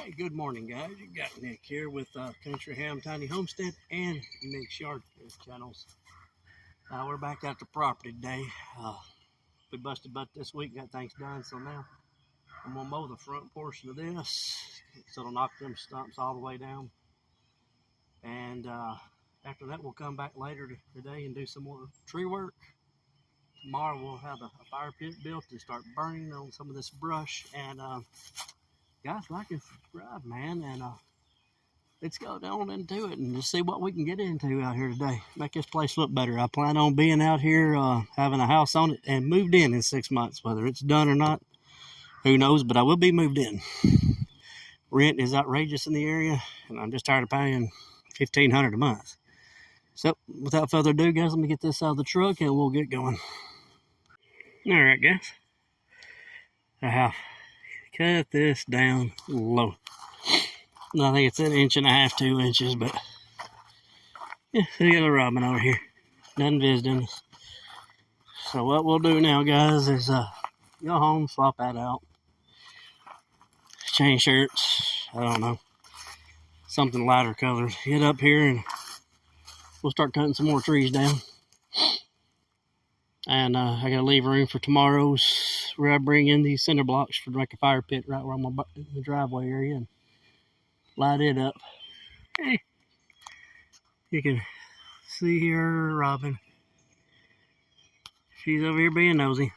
Hey, good morning, guys. You got Nick here with Kuntryhams Tiny Homestead and Nick's Yard channels. We're back at the property today. We busted butt this week, got things done, so now I'm gonna mow the front portion of this, so it'll knock them stumps all the way down. And after that, we'll come back later today and do some more tree work. Tomorrow we'll have a fire pit built and start burning on some of this brush. And guys, like and subscribe, man, and let's go down into it and just see what we can get into out here today. Make this place look better. I plan on being out here, having a house on it, and moved in 6 months. Whether it's done or not, who knows, but I will be moved in. Rent is outrageous in the area, and I'm just tired of paying $1,500 a month. So, without further ado, guys, let me get this out of the truck, and we'll get going. All right, guys. I have cut this down low. I think it's 1.5 inches, 2 inches, but yeah, we got a robin over here, done visiting us. So what we'll do now, guys, is go home, swap that out, change shirts, I don't know, something lighter colored, get up here and we'll start cutting some more trees down. And I gotta leave room for tomorrow's, where I bring in these cinder blocks for like a fire pit right where I'm in the driveway area and light it up. Hey, you can see here Robin. She's over here being nosy.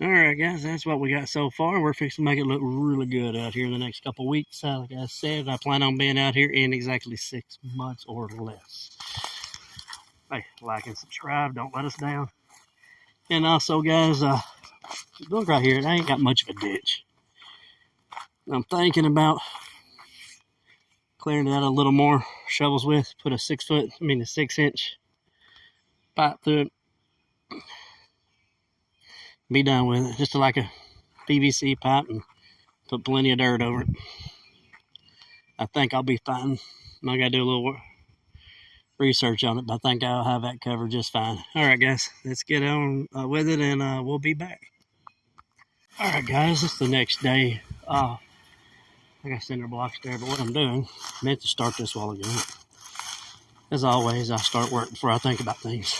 Alright, guys, that's what we got so far. We're fixing to make it look really good out here in the next couple weeks. Like I said, I plan on being out here in exactly 6 months or less. Hey, like and subscribe, don't let us down. And also, guys, look right here, it ain't got much of a ditch. I'm thinking about clearing it out a little more, shovels with, put a 6-inch pipe through it. Be done with it, just like a PVC pipe, and put plenty of dirt over it. I think I'll be fine. I gotta do a little research on it, but I think I'll have that covered just fine. All right, guys, let's get on with it, and we'll be back. All right, guys, it's the next day. I got cinder blocks there, but what I'm doing, I meant to start this a while ago. As always, I start work before I think about things.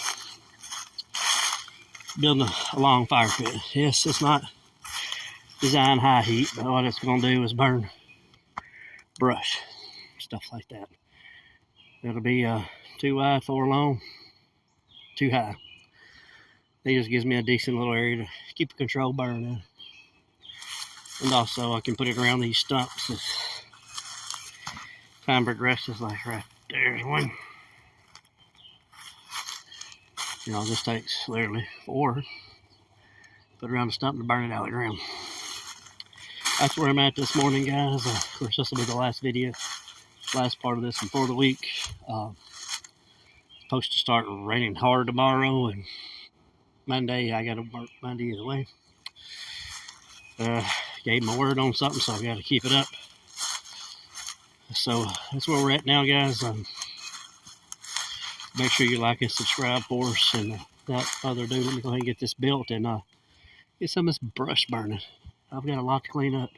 Building a long fire pit. Yes, it's not designed high heat, but what it's going to do is burn brush, stuff like that. It'll be 2 wide, 4 long, 2 high. It just gives me a decent little area to keep the control burn in. And also I can put it around these stumps as time progresses, like right there's one. You know, this takes literally 4. Put it around the stump and burn it out of the ground. That's where I'm at this morning, guys. Of course, this will be the last video. Last part of this one for the week. It's supposed to start raining hard tomorrow, and Monday I gotta work Monday either way. Gave my word on something, so I gotta keep it up. So that's where we're at now, guys. Make sure you like and subscribe for us, and without further ado, let me go ahead and get this built and get some of this brush burning. I've got a lot to clean up.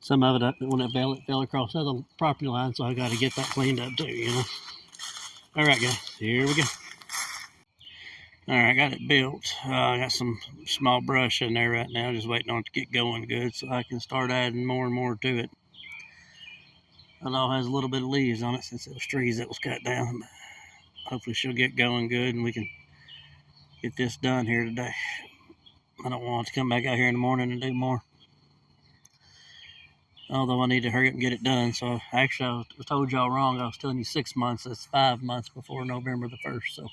Some of it, when it fell across the other property line, so I got to get that cleaned up too, you know. All right, guys, here we go. All right, I got it built. I got some small brush in there right now, just waiting on it to get going good so I can start adding more and more to it. It all has a little bit of leaves on it since it was trees that was cut down. Hopefully she'll get going good and we can get this done here today. I don't want to come back out here in the morning and do more. Although I need to hurry up and get it done. So actually, I told y'all wrong. I was telling you 6 months. It's 5 months before November the 1st. So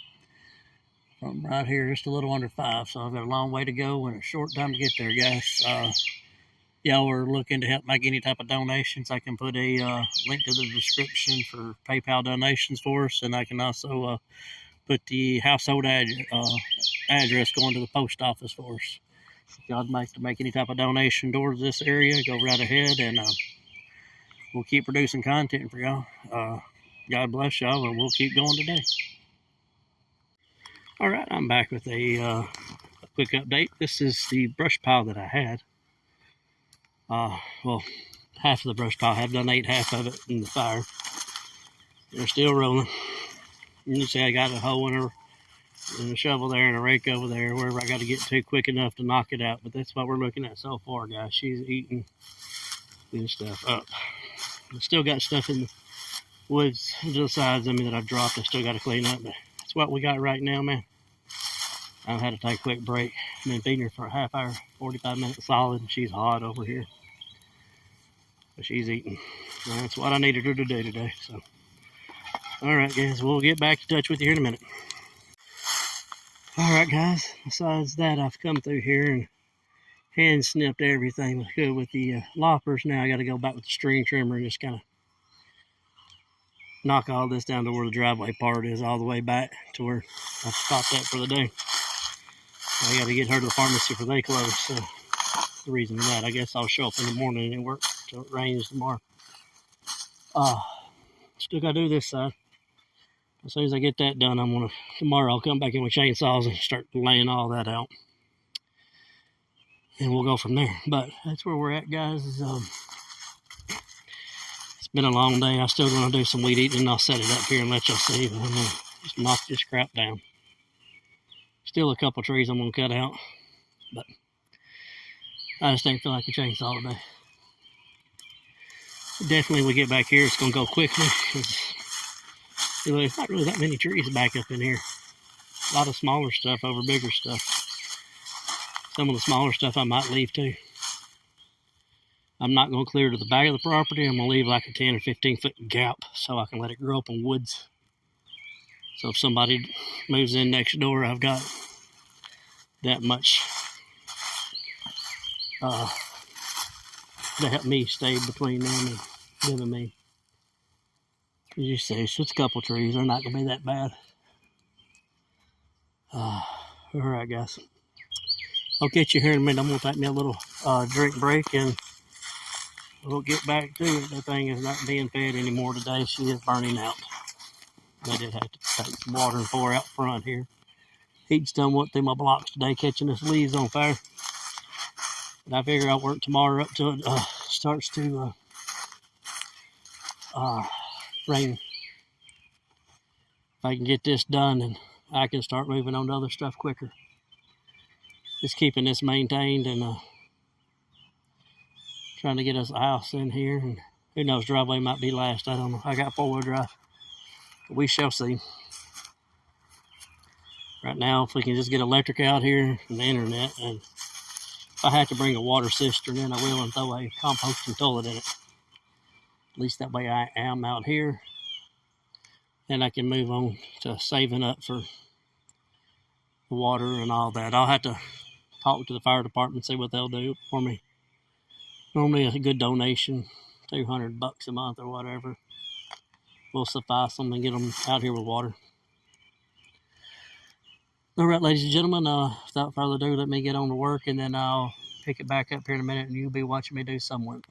I'm right here, just a little under 5. So I've got a long way to go and a short time to get there, guys. Y'all are looking to help make any type of donations, I can put a link to the description for PayPal donations for us, and I can also put the household address going to the post office for us. If y'all would like to make any type of donation towards this area, go right ahead, and we'll keep producing content for y'all. God bless y'all, and we'll keep going today. All right, I'm back with a quick update. This is the brush pile that I had. well, half of the brush pile. I have done ate half of it in the fire. They're still rolling. You see I got a hoe in her and a shovel there and a rake over there, wherever I got to get to quick enough to knock it out. But that's what we're looking at so far, guys. She's eating this stuff up. I still got stuff in the woods to the sides of me that I've dropped. I still got to clean up, but that's what we got right now, man. I had to take a quick break. I've been feeding her for a half hour, 45 minutes solid, and she's hot over here. But she's eating. And that's what I needed her to do today. So, all right, guys, we'll get back in touch with you here in a minute. All right, guys. Besides that, I've come through here and hand snipped everything good with the loppers. Now I got to go back with the string trimmer and just kind of knock all this down to where the driveway part is, all the way back to where I've stopped that for the day. I got to get her to the pharmacy for they close. So the reason for that, I guess I'll show up in the morning and work till it rains tomorrow. Still got to do this side. As soon as I get that done, tomorrow I'll come back in with chainsaws and start laying all that out. And we'll go from there. But that's where we're at, guys. It's been a long day. I'm still going to do some weed eating, and I'll set it up here and let y'all see. But I'm going to just knock this crap down. Still a couple trees I'm going to cut out. But I just ain't feel like a chainsaw today. Definitely when we get back here, it's going to go quickly. There's not really that many trees back up in here. A lot of smaller stuff over bigger stuff. Some of the smaller stuff I might leave too. I'm not going to clear to the back of the property. I'm going to leave like a 10 or 15 foot gap so I can let it grow up in woods. So if somebody moves in next door, I've got that much to help me stay between them and them and me. As you see, it's just a couple trees. They're not going to be that bad. All right, guys. I'll get you here in a minute. I'm going to take me a little drink break and we'll get back to it. The thing is not being fed anymore today. She is burning out. I did have to take some water and pour out front here. Heat's done went through my blocks today, catching this leaves on fire. But I figure I'll work tomorrow up till it starts to rain. If I can get this done, then I can start moving on to other stuff quicker. Just keeping this maintained and trying to get us a house in here. And who knows, driveway might be last. I don't know. I got 4-wheel drive. But we shall see. Right now, if we can just get electric out here and the internet, and if I have to bring a water cistern in, I will, and throw a composting toilet in it. At least that way I am out here. And I can move on to saving up for the water and all that. I'll have to talk to the fire department, see what they'll do for me. Normally a good donation, $200 a month or whatever, will suffice them and get them out here with water. All right, ladies and gentlemen, without further ado, let me get on to work, and then I'll pick it back up here in a minute, and you'll be watching me do some work.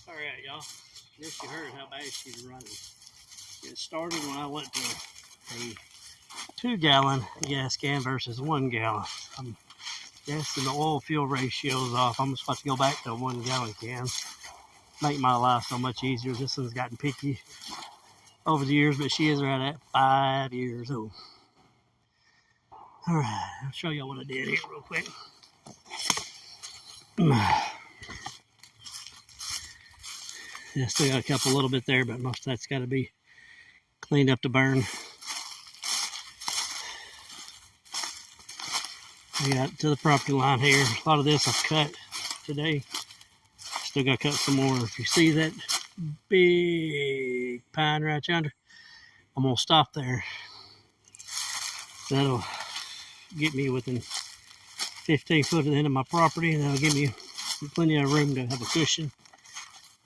Alright, y'all. Guess you heard how bad she's running. It started when I went to a 2-gallon gas can versus 1 gallon. I'm guessing the oil fuel ratio is off. I'm just about to go back to a 1-gallon can. Make my life so much easier. This one's gotten picky over the years, but she is right at 5 years old. Alright, I'll show y'all what I did here real quick. Yeah, still got a couple little bit there, but most of that's got to be cleaned up to burn. I got to the property line here. A lot of this I've cut today. Still got to cut some more. If you see that big pine right yonder, I'm going to stop there. That'll get me within 15 foot at the end of my property, and that'll give me plenty of room to have a cushion.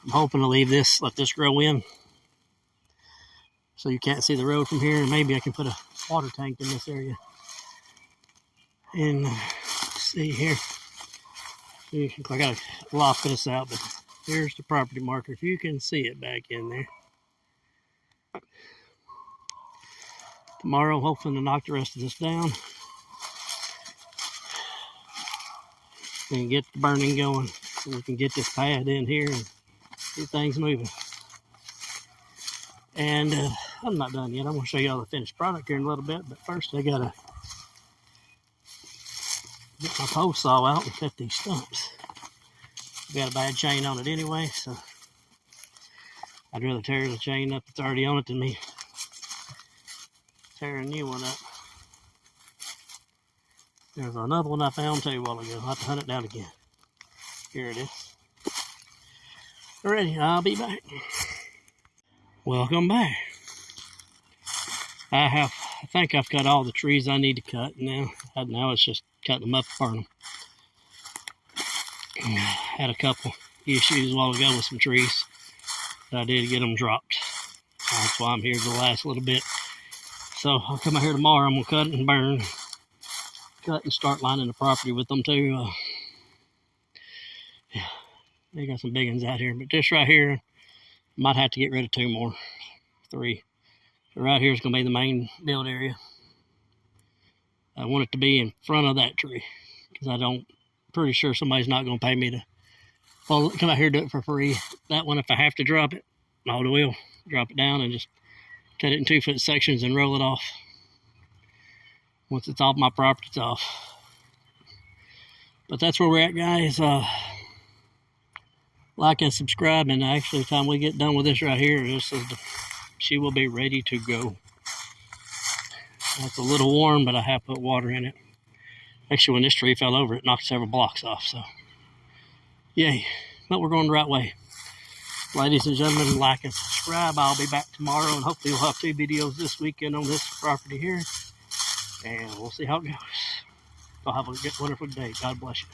I'm hoping to leave this, let this grow in, so you can't see the road from here, and maybe I can put a water tank in this area. And see here, I gotta lock this out, but here's the property marker. If you can see it back in there. Tomorrow, hoping to knock the rest of this down and get the burning going, so we can get this pad in here and get things moving. And I'm not done yet. I'm going to show you all the finished product here in a little bit, but first I gotta get my post saw out and cut these stumps. I've got a bad chain on it anyway, so I'd rather tear the chain up that's already on it than me tear a new one up. There's another one I found too a while ago. I'll have to hunt it down again. Here it is. Alrighty, I'll be back. Welcome back. I think I've cut all the trees I need to cut now. Now it's just cutting them up and burn them. Had a couple issues a while ago with some trees, but I did get them dropped. That's why I'm here the last little bit. So I'll come out here tomorrow. I'm gonna cut it and burn, cut and start lining the property with them too. Yeah, they got some big ones out here, but this right here, might have to get rid of 2 more, 3. So right here is gonna be the main build area. I want it to be in front of that tree because pretty sure somebody's not gonna pay me to come out here and do it for free. That one, if I have to drop it, I will drop it down and just cut it in 2-foot sections and roll it off. Once it's off my property, it's off. But that's where we're at, guys. Like and subscribe, and actually, the time we get done with this right here, she will be ready to go. It's a little warm, but I have put water in it. Actually, when this tree fell over, it knocked several blocks off. So, yay! But we're going the right way. Ladies and gentlemen, like and subscribe. I'll be back tomorrow, and hopefully we'll have 2 videos this weekend on this property here. And we'll see how it goes. So have a wonderful day. God bless you.